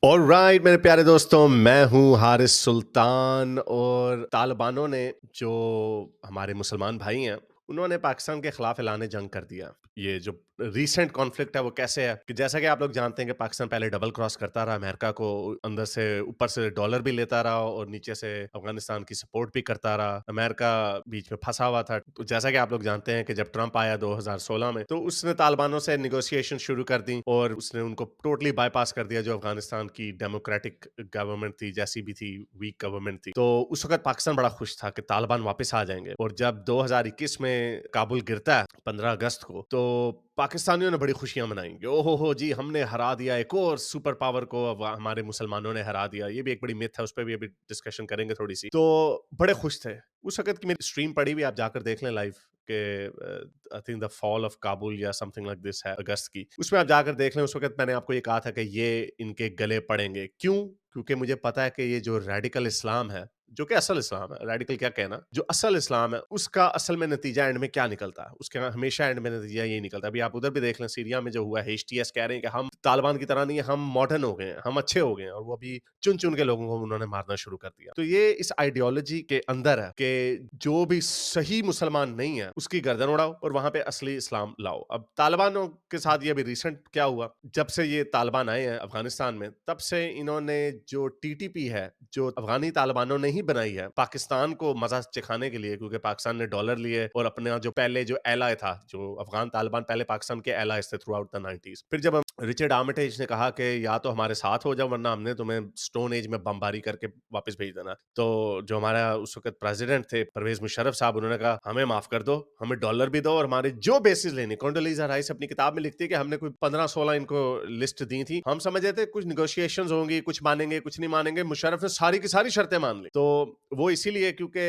Alright मेरे प्यारे दोस्तों, मैं हूँ हारिस सुल्तान। और तालिबानों ने जो हमारे मुसलमान भाई हैं, उन्होंने पाकिस्तान के खिलाफ ऐलान जंग कर दिया। ये जो रीसेंट कॉन्फ्लिक्ट है वो कैसे है कि जैसा कि आप लोग जानते हैं कि पाकिस्तान पहले डबल क्रॉस करता रहा अमेरिका को, अंदर से ऊपर से डॉलर भी लेता रहा और नीचे से अफगानिस्तान की सपोर्ट भी करता रहा। अमेरिका बीच में फंसा हुआ था। तो जैसा कि आप लोग जानते हैं कि जब ट्रंप आया 2016 में, तो उसने तालिबानों से निगोशिएशन शुरू कर दी और उसने उनको टोटली बाईपास कर दिया। जो अफगानिस्तान की डेमोक्रेटिक गवर्नमेंट थी, जैसी भी थी, वीक गवर्नमेंट थी, तो उस वक्त पाकिस्तान बड़ा खुश था कि तालिबान वापस आ जाएंगे। और जब 2021 में काबुल गिरता है 15 अगस्त को, तो पाकिस्तानियों ने बड़ी खुशियां मनाई कि ओहो हो जी, हमने हरा दिया एक और सुपर पावर को। अब हमारे मुसलमानों ने हरा दिया। ये भी एक बड़ी मिथ है, उस पर भी अभी डिस्कशन करेंगे थोड़ी सी। तो बड़े खुश थे। उस वक्त की मेरी स्ट्रीम पड़ी हुई, आप जाकर देख लें लाइव के। I think the fall of Kabul या समथिंग लाइक दिस है, अगस्त की। उसमें आप जाकर देख लें। उस वक्त मैंने आपको ये कहा था कि ये इनके गले पड़ेंगे। क्यों? क्योंकि मुझे पता है कि ये जो रेडिकल इस्लाम है, जो कि असल इस्लाम है, रेडिकल क्या कहना, जो असल इस्लाम है, उसका असल में नतीजा एंड में क्या निकलता है? उसके हमेशा एंड में नतीजा यही निकलता है। अभी आप उधर भी देख लें, सीरिया में जो हुआ है, एचटीएस कह रहे हैं कि हम तालिबान की तरह नहीं है, हम मॉडर्न हो गए हैं, हम अच्छे हो गए हैं। और वो अभी चुन चुन के लोगों को उन्होंने मारना शुरू कर दिया। तो ये इस आइडियोलॉजी के अंदर है कि जो भी सही मुसलमान नहीं है, उसकी गर्दन उड़ाओ और वहां पे असली इस्लाम लाओ। अब तालिबानों के साथ ये अभी रिसेंट क्या हुआ, जब से ये तालिबान आए हैं अफगानिस्तान में, तब से इन्होंने जो टीटीपी है, जो अफगानी तालिबानों ने ही बनाई है पाकिस्तान को मजा चखाने के लिए, क्योंकि पाकिस्तान ने डॉलर लिए और अपना जो पहले जो एलाय था, जो अफगान तालिबान पहले पाकिस्तान के एलायज थे थ्रू आउट द 90s। फिर जब रिचर्ड आर्मिटेज ने कहा कि या तो हमारे साथ हो जाओ, वरना हमने तुम्हें स्टोन एज में बमबारी करके वापस भेज देना। तो जो हमारा उस वक्त प्रेसिडेंट थे परवेज मुशर्रफ साहब, उन्होंने कहा हमें माफ कर दो, हमें डॉलर भी दो और हमारे जो बेसिस लेने। कोंडोलीजा राइस अपनी किताब में लिखती है कि हमने कोई 15-16 इनको लिस्ट दी थी। हम समझ रहे थे कुछ निगोशिएशंस होंगी, कुछ मानेंगे कुछ नहीं मानेंगे। मुशर्रफ ने सारी की सारी शर्तें मान ली। तो वो इसीलिए क्योंकि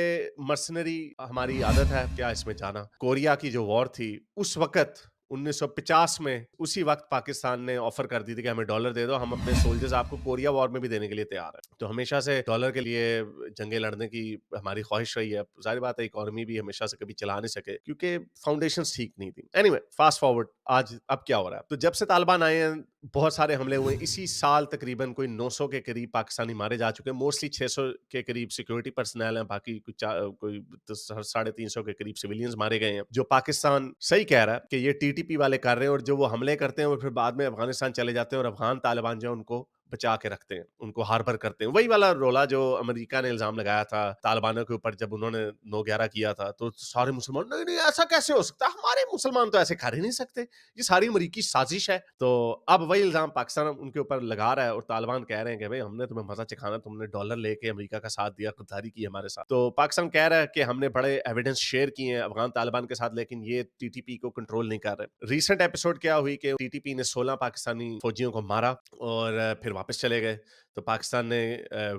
मर्सनरी हमारी आदत है क्या इसमें जाना। कोरिया की जो वॉर थी उस वक्त 1950 में, उसी वक्त पाकिस्तान ने ऑफर कर दी थी कि हमें डॉलर दे दो, हम अपने सोल्जर्स आपको कोरिया वॉर में भी देने के लिए तैयार हैं। तो हमेशा से डॉलर के लिए जंगें लड़ने की हमारी ख्वाहिश रही है। जाहिर बात है इकोनॉमी भी हमेशा से कभी चला नहीं सके क्योंकि फाउंडेशंस ठीक नहीं थी। एनीवे, फास्ट फॉरवर्ड, आज अब क्या हो रहा है? तो जब से तालिबान आए हैं, बहुत सारे हमले हुए। इसी साल तकरीबन कोई 900 के करीब पाकिस्तानी मारे जा चुके हैं। मोस्टली 600 के करीब सिक्योरिटी पर्सनल हैं, बाकी कुछ कोई 350 के करीब सिविलियंस मारे गए हैं। जो पाकिस्तान सही कह रहा है कि ये टीटीपी वाले कर रहे हैं, और जो वो हमले करते हैं वो फिर बाद में अफगानिस्तान चले जाते हैं और अफगान तालिबान जो है उनको बचा के रखते हैं, उनको हार्बर करते हैं। वही वाला रोला जो अमेरिका ने इल्जाम लगाया था तालिबानों के ऊपर जब उन्होंने 9/11 किया था। तो सारे मुसलमान, नहीं नहीं ऐसा कैसे हो सकता है, हमारे मुसलमान तो ऐसे कर ही नहीं सकते, ये सारी अमरीकी साजिश है। तो अब वही इल्जाम पाकिस्तान उनके ऊपर लगा रहा है और तालिबान कह रहे हैं कि भाई हमने तुम्हें मजा चखाना, तुमने डॉलर लेके अमेरिका का साथ दिया, गद्दारी की हमारे साथ। तो पाकिस्तान कह रहा है कि हमने बड़े एविडेंस शेयर किए हैं अफगान तालिबान के साथ, लेकिन ये टीटीपी को कंट्रोल नहीं कर रहे। रीसेंट एपिसोड क्या हुई कि टीटीपी ने 16 पाकिस्तानी फौजियों को मारा और फिर वापस चले गए। तो पाकिस्तान ने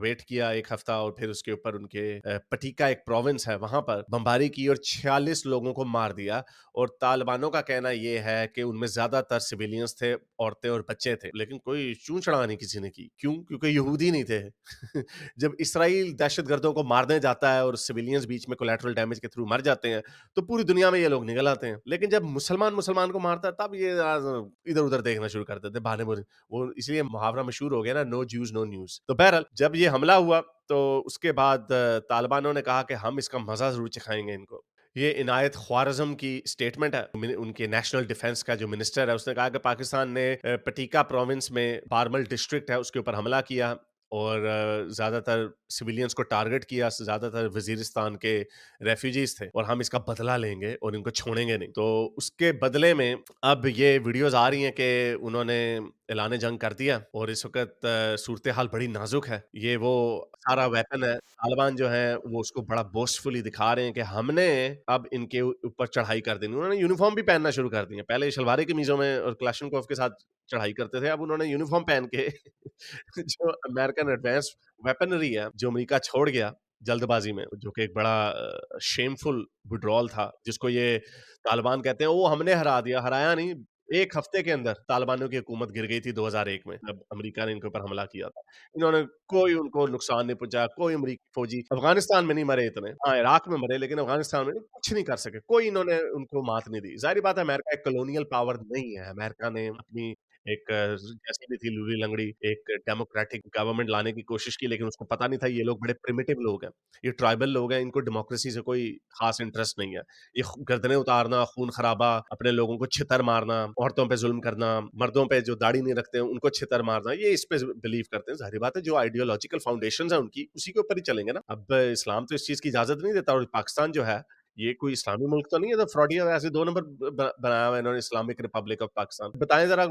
वेट किया एक हफ्ता और फिर उसके ऊपर उनके पटीका एक प्रोविंस है, वहां पर बमबारी की और 46 लोगों को मार दिया। और तालिबानों का कहना यह है कि उनमें ज्यादातर सिविलियंस थे, औरतें और बच्चे थे, लेकिन कोई चूं चढ़ा नहीं किसी ने की। क्यों? क्योंकि यहूदी नहीं थे। जब इसराइल दहशतगर्दों को मारने जाता है और सिविलियंस बीच में कोलैटरल डैमेज के थ्रू मर जाते हैं, तो पूरी दुनिया में ये लोग निकल आते हैं। लेकिन जब मुसलमान मुसलमान को मारता है, तब ये इधर उधर देखना शुरू कर देते बहाने। वो इसलिए मुहावरा मशहूर हो गया ना, नो ज्यूज नो न्यूज। तो बहरहाल जब ये हमला हुआ, तो उसके बाद तालिबानों ने कहा कि हम इसका मजा जरूर चखाएंगे इनको। ये इनायत ख्वारिज़म की स्टेटमेंट है। उनके नेशनल डिफेंस का जो मिनिस्टर है, उसने कहा कि पाकिस्तान ने पटीका प्रोविंस में बारमल डिस्ट्रिक्ट है उसके ऊपर हमला किया और ज़्यादातर सिविलियंस को टारगेट किया, ज़्यादातर वजीरिस्तान के रेफ्यूजीज थे, और हम इसका बदला लेंगे और इनको छोड़ेंगे नहीं। तो उसके बदले में अब ये वीडियोस आ रही हैं कि उन्होंने ऐलान जंग कर दिया और इस वक्त सूरत हाल बड़ी नाजुक है। ये वो सारा वेपन है, तालिबान जो है वो उसको बड़ा बोस्टफुली दिखा रहे हैं कि हमने अब इनके ऊपर चढ़ाई कर देनी। उन्होंने यूनिफॉर्म भी पहनना शुरू कर दिया। पहले शलवारी कमीजों में और क्लाशनकोव के साथ चढ़ाई करते थे, अब उन्होंने यूनिफॉर्म पहन के जो अमेरिकन एडवांस वेपनरी है, जो अमेरिका छोड़ गया जल्दबाजी में, जो कि एक बड़ा शेमफुल विड्रॉल था, जिसको ये तालिबान कहते हैं, वो हमने हरा दिया। हराया नहीं, 1 हफ्ते के अंदर तालिबानियों की हुकूमत गिर गई थी 2001 में, जब अमेरिका ने इनके ऊपर हमला किया था। इन्होंने कोई उनको नुकसान नहीं पहुँचाया, कोई अमेरिकी फौजी अफ़गानिस्तान में नहीं मरे इतने। हाँ, इराक में मरे, लेकिन अफ़गानिस्तान में कुछ नहीं कर सके। कोई इन्होंने उनको मात नहीं दी। ज़ाहिर बात है अमेरिका एक कॉलोनियल पावर नहीं है। अमेरिका ने अपनी एक जैसी भी थी लूली लंगड़ी, एक डेमोक्रेटिक गवर्नमेंट लाने की कोशिश की, लेकिन उसको पता नहीं था ये लोग बड़े प्रिमिटिव लोग हैं। ये ट्राइबल लोग हैं, इनको डेमोक्रेसी से कोई खास इंटरेस्ट नहीं है। ये गर्दनें उतारना, खून-खराबा, अपने लोगों को छितर मारना, औरतों पे ज़ुल्म करना, मर्दों पे जो दाढ़ी नहीं रखते हैं उनको छितर मारना, ये इस पे बिलीव करते हैं। ज़ाहिर बात है जो आइडियोलॉजिकल फाउंडेशंस हैं उनकी, उसी के ऊपर ही चलेंगे ना। अब इस्लाम तो इस चीज़ की इजाज़त नहीं देता, और पाकिस्तान जो है, ये कोई इस्लामी मुल्क तो नहीं है, तो फ्रॉडिया ऐसे 2 नंबर बनाया हुआ है इन्होंने, इस्लामिक रिपब्लिक ऑफ पाकिस्तान। बताएं जरा,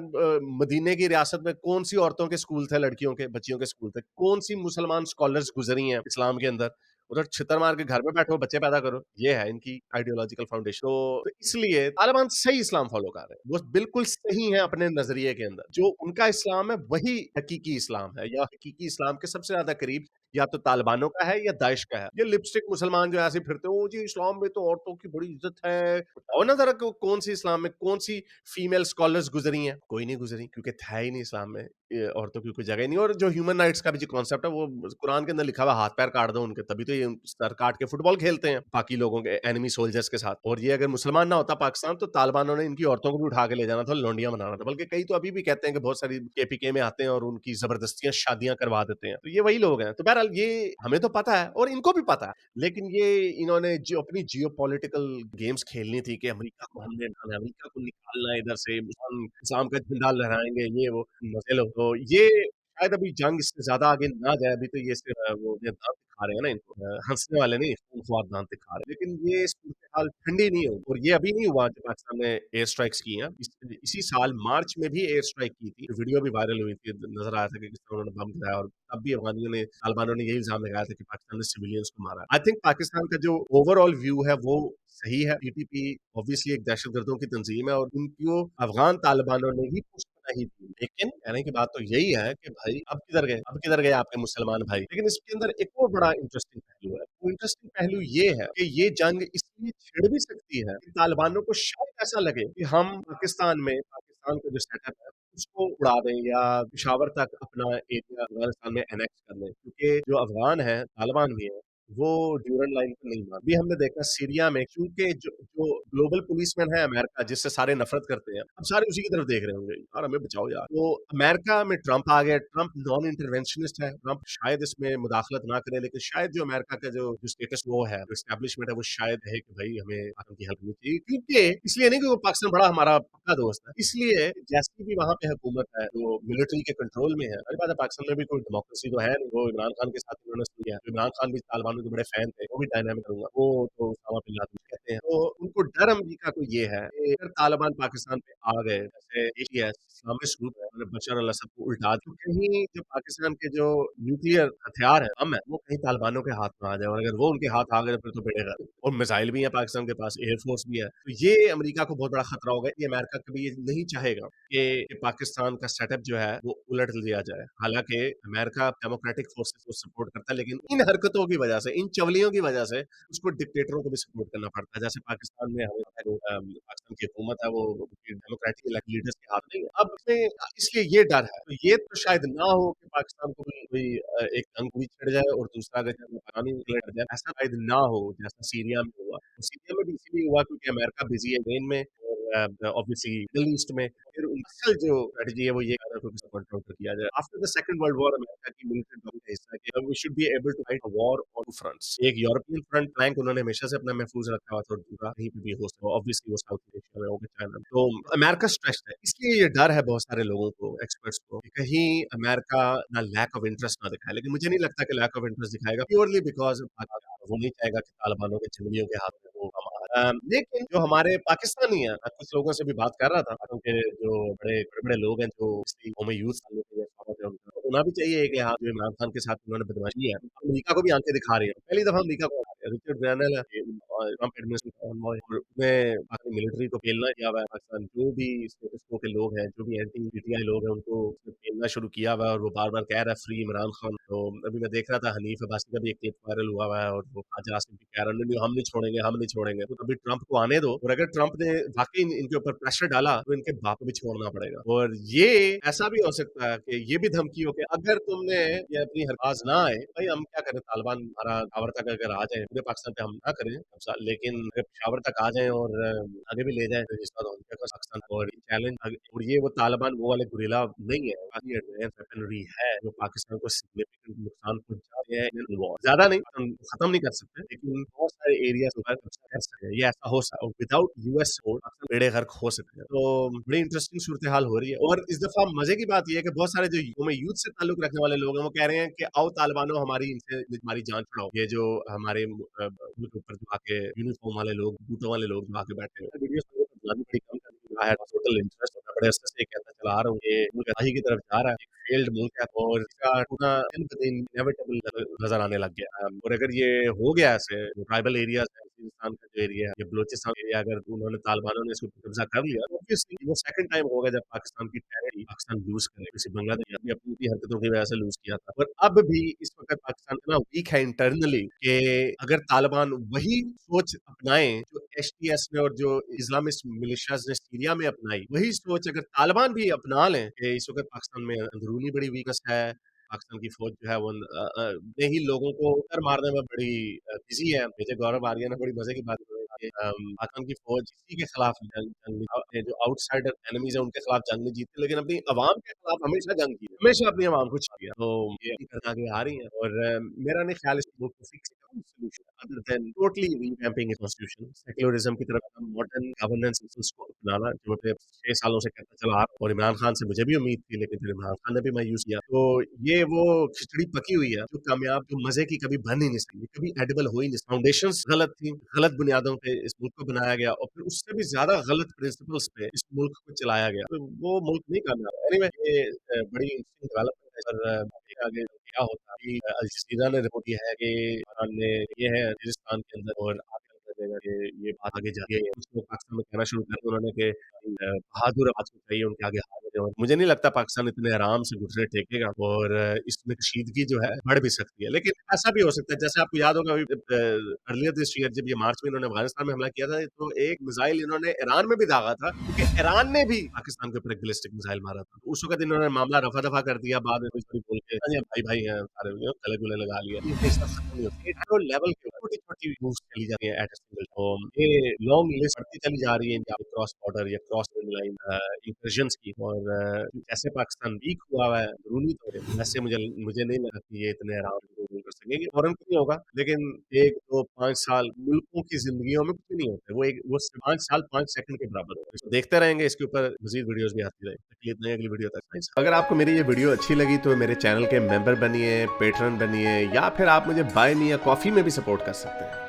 मदीने की रियासत में कौन सी औरतों के स्कूल थे, लड़कियों के, बच्चियों के स्कूल थे? कौन सी मुसलमान स्कॉलर्स गुजरी हैं इस्लाम के अंदर? उधर छितर मार के घर में बैठो, बच्चे पैदा करो। ये है इनकी आइडियोलॉजिकल फाउंडेशन। तो इसलिए तालिबान सही इस्लाम फॉलो कर रहे हैं। वो बिल्कुल सही है अपने नजरिए के अंदर। जो उनका इस्लाम है वही हकीकी इस्लाम है, या हकीकी इस्लाम के सबसे ज्यादा करीब या तो तालिबानों का है या दाइश का है। ये लिपस्टिक मुसलमान जो ऐसे फिरते हैं, ओ जी इस्लाम में तो औरतों की बड़ी इज्जत है। बताओ ना जरा कौन सी इस्लाम में कौन सी फीमेल स्कॉलर्स गुजरी हैं? कोई नहीं गुजरी, क्योंकि था ही नहीं इस्लाम में औरतों की कोई जगह ही नहीं। और जो ह्यूमन राइट्स का भी जो कॉन्सेप्ट है, वो कुरान के अंदर लिखा हुआ, हाथ पैर काट दो उनके, तभी तो ये सर काट के फुटबॉल खेलते हैं बाकी लोगों के, एनिमी सोल्जर्स के साथ। और ये अगर मुसलमान ना होता पाकिस्तान, तो तालिबानों ने इनकी औरतों को भी उठा के ले जाना था, लौंडियां बनाना था। बल्कि कई तो अभी भी कहते हैं कि बहुत सारी केपीके में आते हैं और उनकी जबरदस्तियां शादियां करवा देते हैं। तो ये वही लोग हैं। तो बहरहाल ये हमें तो पता है और इनको भी पता है, लेकिन ये इन्होंने जो अपनी जियो पॉलिटिकल गेम्स खेलनी थी कि अमेरिका को हमने अमेरिका को निकालना है इधर से, हम इस्लाम का झंडा लहराएंगे, ये वो मजे लो। तो ये शायद अभी जंग इससे ज्यादा आगे ना जाए। अभी तो ये सिर्फ वो ये दांत दिखा रहे हैं ना इनको, हंसने वाले नहीं, खूंखार दांत दिखा रहे हैं। लेकिन ये सूरत-ए-हाल ठंडी नहीं हुई, और ये अभी नहीं हुआ कि पाकिस्तान ने एयर स्ट्राइक्स की हैं। इसी साल मार्च में भी एयर स्ट्राइक की थी, वीडियो भी वायरल हुई थी, नजर आया था कि किस तरह उन्होंने बम गिराया, और तब भी अफगानियों ने, तालिबानों ने यही इल्जाम लगाया था कि पाकिस्तान ने सिविलियंस को मारा। आई थिंक पाकिस्तान का जो ओवरऑल व्यू है वो सही है। पीटीपी ऑब्वियसली एक दहशतगर्दों की तंजीम है, और उनको अफगान तालिबानों ने ही पुष्ट नहीं दी। लेकिन कहने की बात तो यही है कि भाई अब किधर गए? अब किधर गए आपके मुसलमान भाई? लेकिन इसके अंदर एक और बड़ा इंटरेस्टिंग पहलू है। वो इंटरेस्टिंग पहलू ये है कि ये जंग इसलिए छिड़ भी सकती है कि तालिबानों को शायद ऐसा लगे कि हम पाकिस्तान का जो सेटअप है उसको उड़ा दें, या पेशावर तक अपना एरिया अफगानिस्तान में एनेक्स कर लें। क्योंकि जो अफगान है, तालिबान भी है, वो ड्यूरंड लाइन पे नहीं मान। अभी हमने देखा सीरिया में, क्योंकि जो जो ग्लोबल पुलिसमैन है अमेरिका, जिससे सारे नफरत करते हैं, अब सारे उसी की तरफ देख रहे होंगे, यार हमें बचाओ यार। तो अमेरिका में ट्रंप आ गया। ट्रंप नॉन इंटरवेंशनिस्ट है। ट्रंप शायद इसमें मुदाखलत ना करे, लेकिन शायद जो अमेरिका का जो स्टेटस वो है, जो एस्टेब्लिशमेंट है, वो शायद है कि भाई हमें आतंक की हेल्प करनी चाहिए। क्योंकि इसलिए नहीं कि वो पाकिस्तान बड़ा हमारा पक्का दोस्त है, इसलिए जैसी भी वहां पे हुकूमत है जो मिलिट्री के कंट्रोल में है। अरे बात है, पाकिस्तान में भी कोई डेमोक्रेसी तो है नहीं। वो इमरान खान के साथ उन्होंने सुन लिया, इमरान खान भी तालिबान के बड़े फैन थे, वो भी डायनामिक रहूंगा, वो तो उसामा बिन लादेन कहते हैं। तो उनको डर अमेरिका को ये है कि अगर तालिबान पाकिस्तान पे आ गए, जैसे AIS इस्लामिक ग्रुप है, उन्होंने बशर अल असद को उल्टा दिया, तो कहीं जो पाकिस्तान के जो न्यूक्लियर हथियार है, बम है, वो कहीं तालिबानों के हाथ में आ जाए, और अगर वो उनके हाथ आ गए फिर तो बेड़ेगा। और मिसाइल भी है पाकिस्तान के पास, एयरफोर्स भी है। तो ये अमेरिका को बहुत बड़ा खतरा होगा। ये अमेरिका कभी ये नहीं चाहेगा कि पाकिस्तान का सेटअप जो है वो उलट दिया जाए। हालांकि अमेरिका डेमोक्रेटिक फोर्सेस को सपोर्ट करता है, लेकिन इन हरकतों की वजह से, इन चवलियों की वजह से उसको डिक्टेटरों को भी सपोर्ट करना पड़ता है। जैसे पाकिस्तान में हमें पता है, पाकिस्तान की हुकूमत है वो डेमोक्रेटिक इलेक्टेड लीडर्स के हाथ नहीं है। अब इसलिए ये डर है। तो ये तो शायद ना हो कि पाकिस्तान को कोई एक जंग भी छिड़ जाए और दूसरा अगर पानी निकले जाए, ऐसा शायद ना हो जैसा सीरिया में हुआ। तो सीरिया में भी इसीलिए हुआ क्योंकि अमेरिका बिजी है यूक्रेन में, और ऑब्वियसली मिडल ईस्ट में। फिर असल जो स्ट्रेटजी है वो ये है कि कंट्रोल किया जाए। After the second world war America की मिलिट्री डॉक्टर का हिस्सा है कि we should be able to fight a war on two fronts. एक यूरोपियन फ्रंट फ्लैंक उन्होंने हमेशा से अपना महफूज रखा हुआ था, और दूसरा कहीं पे भी हो सकता है, ऑब्वियसली वो साउथ एशिया में होगा, चाइना में। तो अमेरिका स्ट्रेस्ड है, इसलिए ये डर है बहुत सारे लोगों को, एक्सपर्ट्स को, कि कहीं अमेरिका ना लैक ऑफ इंटरेस्ट ना दिखाए। लेकिन मुझे नहीं लगता कि लैक ऑफ इंटरेस्ट दिखाएगा, प्योरली बिकॉज वो नहीं चाहेगा कि तालिबानों के चिमनियों के हाथ में वो हम लेकिन जो हमारे पाकिस्तानी हैं, मैं कुछ लोगों से भी बात कर रहा था, उनके जो बड़े-बड़े लोग हैं जो इसलिए कौमी यूथ वालों के स्वागत है उनका, तो होना भी चाहिए कि हाँ, जो इमरान खान के साथ उन्होंने बदमाशी है, अमेरिका को भी आंखें दिखा रही है। पहली दफा अमेरिका को आ रही है। रिचर्ड ग्रैनल है, ट्रंप एडमिनिस्ट्रेशन का एनवॉय, और उसने अपनी मिलिट्री को खेलना किया हुआ है। पाकिस्तान जो भी स्टेटस को के लोग हैं, जो भी एंटी पीटीआई लोग हैं, उनको उसने बोलना शुरू किया हुआ है और वो बार-बार कह रहा है फ्री इमरान खान। तो अभी मैं देख रहा था हनीफ अब्बासी का भी एक क्लिप वायरल हुआ हुआ है और वो काजल आसिफ भी कह रहा है नहीं, हम नहीं छोड़ेंगे, हम नहीं छोड़ेंगे। तो अभी ट्रंप को आने दो और अगर ट्रंप ने वाक़ई इनके ऊपर प्रेशर डाला तो इनके बाप को भी छोड़ना पड़ेगा। और ये ऐसा भी हो सकता है कि ये भी धमकी हो कि अगर तुमने ये अपनी हरकत ना आए, भाई हम क्या करें, तालिबान हमारा पेशावर तक अगर आ जाए, पूरे पाकिस्तान पे हम ना करें कब्ज़ा, लेकिन अगर पेशावर तक आ जाएँ और आगे भी ले जाएँ तो इस बार हम क्या कर पाकिस्तान और चैलेंज और ये वो तालिबान वो वाले गुरिल्ला नहीं है, काफ़ी एडवांस वेपनरी है जो पाकिस्तान को सिग्निफिकेंट नुकसान पहुँचाते हैं इन वॉर। ज़्यादा नहीं, हम खत्म नहीं कर सकते, लेकिन बहुत सारे एरियाज़ पर कब्ज़ा कर सकते हैं। ये ऐसा हो सकता है और विदाउट यूएस सपोर्ट पाकिस्तान बेड़े गर्क हो सकते हैं। तो बड़ी इंटरेस्टिंग सूरत-ए-हाल हो रही है और इस दफ़ा मज़े की बात ये है कि बहुत सारे जो में यूथ से ताल्लुक रखने वाले लोग हैं, वो कह रहे हैं कि आओ तालिबानो हमारी इनसे हमारी जान छुड़ाओ। ये जो हमारे मुल्क ऊपर जो आके यूनिफ़ॉर्म वाले लोग, बूटों वाले लोग जो आके बैठे हुए हैं, वीडियोज़ में बदनामी बड़ी कम करने की है, टोटल इंटरेस्ट होता है, बड़े अरसे से कहता चला आ रहा हूँ, ये मुल्क तबाही की तरफ जा रहा है, एक फेल्ड मुल्क है और इसका टूटना दिन-ब-दिन इनेविटेबल नज़र आने लग गया है। और अगर ये हो गया ऐसे, ट्राइबल एरियाज़ है, वज़ीरिस्तान का जो एरिया है, ये बलूचिस्तान एरिया, अगर उन्होंने तालिबानों ने इसको कब्ज़ा कर लिया, तो ऑब्वियसली वो सेकंड टाइम होगा जब पाकिस्तान की टेरिटरी पाकिस्तान लूज़ करे। किसी बांग्लादेश ने अपनी हरकतों की वजह से लूज़ किया था। और अब भी इस वक़्त पाकिस्तान इतना वीक है इंटरनली कि अगर तालिबान वही सोच अपनाएँ जो एचटीएस ने और जो इस्लामिस्ट मिलिशियाज़ ने सीरिया में अपनाई, वही सोच अगर तालिबान भी अपना लें कि इस वक़्त पाकिस्तान में अंदरूनी बड़ी वीकनेस है, पाकिस्तान की फ़ौज जो है वो अपने ही लोगों को उतर मारने में बड़ी बिज़ी है। मेजर गौरव आर्या ने बड़ी मज़े की बात बताई कि पाकिस्तान की फ़ौज किसी के खिलाफ जंग जंग अपने जो आउटसाइडर एनिमीज़ हैं उनके खिलाफ जंग नहीं जीतती, लेकिन अपनी अवाम के खिलाफ हमेशा जंग की है, हमेशा अपनी अवाम को छाया। तो ये करके आगे आ रही हैं और मेरा नहीं ख्याल इस मुल्क को fix solution other than totally revamping constitution, secularism की तरफ हम मॉडर्न गवर्नेंस सिस्टम्स को अपनाना, जो मैं 6 सालों से कहता चला आ रहा हूं और इमरान खान से मुझे भी उम्मीद थी, लेकिन फिर इमरान खान ने भी मैं यूज़ किया। तो ये वो खिचड़ी पकी हुई है, जो कामयाब, जो मज़े की कभी बन ही नहीं सकती, कभी एडिबल हो ही नहीं सकती। फाउंडेशंस गलत थी, गलत बुनियादों पे इस मुल्क को बनाया गया और फिर उससे भी ज़्यादा गलत प्रिंसिपल्स पे इस मुल्क को चलाया गया। तो वो मुल्क नहीं कामयाब। एनीवे ये बड़ी इंटरेस्टिंग डेवलपमेंट है और आगे क्या होता है कि अल जज़ीरा ने रिपोर्ट किया है कि ईरान ने ये है वज़ीरिस्तान के अंदर और आगे कर देगा कि ये बात आगे जा रही है। उसको पाकिस्तान में कहना शुरू कर दिया उन्होंने कि बहादुर आवाज़ को चाहिए उनके आगे हाथ में। और मुझे नहीं लगता पाकिस्तान इतने आराम से घुटने टेकेगा और इसमें कशीदगी जो है बढ़ भी सकती है। लेकिन ऐसा भी हो सकता है, जैसे आपको याद होगा अभी अर्लियर दिस ईयर जब ये मार्च में इन्होंने अफ़गानिस्तान में हमला किया था, तो एक मिसाइल इन्होंने ईरान में भी दागा था, क्योंकि ईरान ने भी पाकिस्तान के ऊपर एक बैलिस्टिक मिसाइल मारा था। उस वक़्त इन्होंने मामला रफ़ा-दफ़ा कर दिया, बाद में कोई बोल के हाँ जी, भाई-भाई हैं सारे, गले-गुले लगा लिया। ये रिश्ता खत्म नहीं होता। ये हर लेवल के छोटी-छोटी मूव्स चली जाती हैं एट अ सिंगल टाइम। ये लॉन्ग लिस्ट बढ़ती चली जा रही है क्रॉस बॉर्डर या क्रॉस लाइन इंकर्जन्स की और जैसे पाकिस्तान वीक हुआ है अंदरूनी तौर पे, वैसे मुझे नहीं लगा कि ये इतने आराम से रूल कर सकेंगे। फौरन तो नहीं होगा, लेकिन 1, 2, 5 साल मुल्कों की ज़िंदगियों में कुछ नहीं होते। वो 5 साल 5 सेकंड के बराबर होते हैं। तो देखते रहेंगे, इसके ऊपर मज़ीद वीडियोज़ भी आती रहेंगी। इतने अगली वीडियो तक। अगर आपको मेरी ये वीडियो अच्छी लगी तो मेरे चैनल के मेंबर बनिए, पेट्रन बनिए या फिर आप मुझे बाय मी या कॉफ़ी में भी सपोर्ट कर सकते हैं।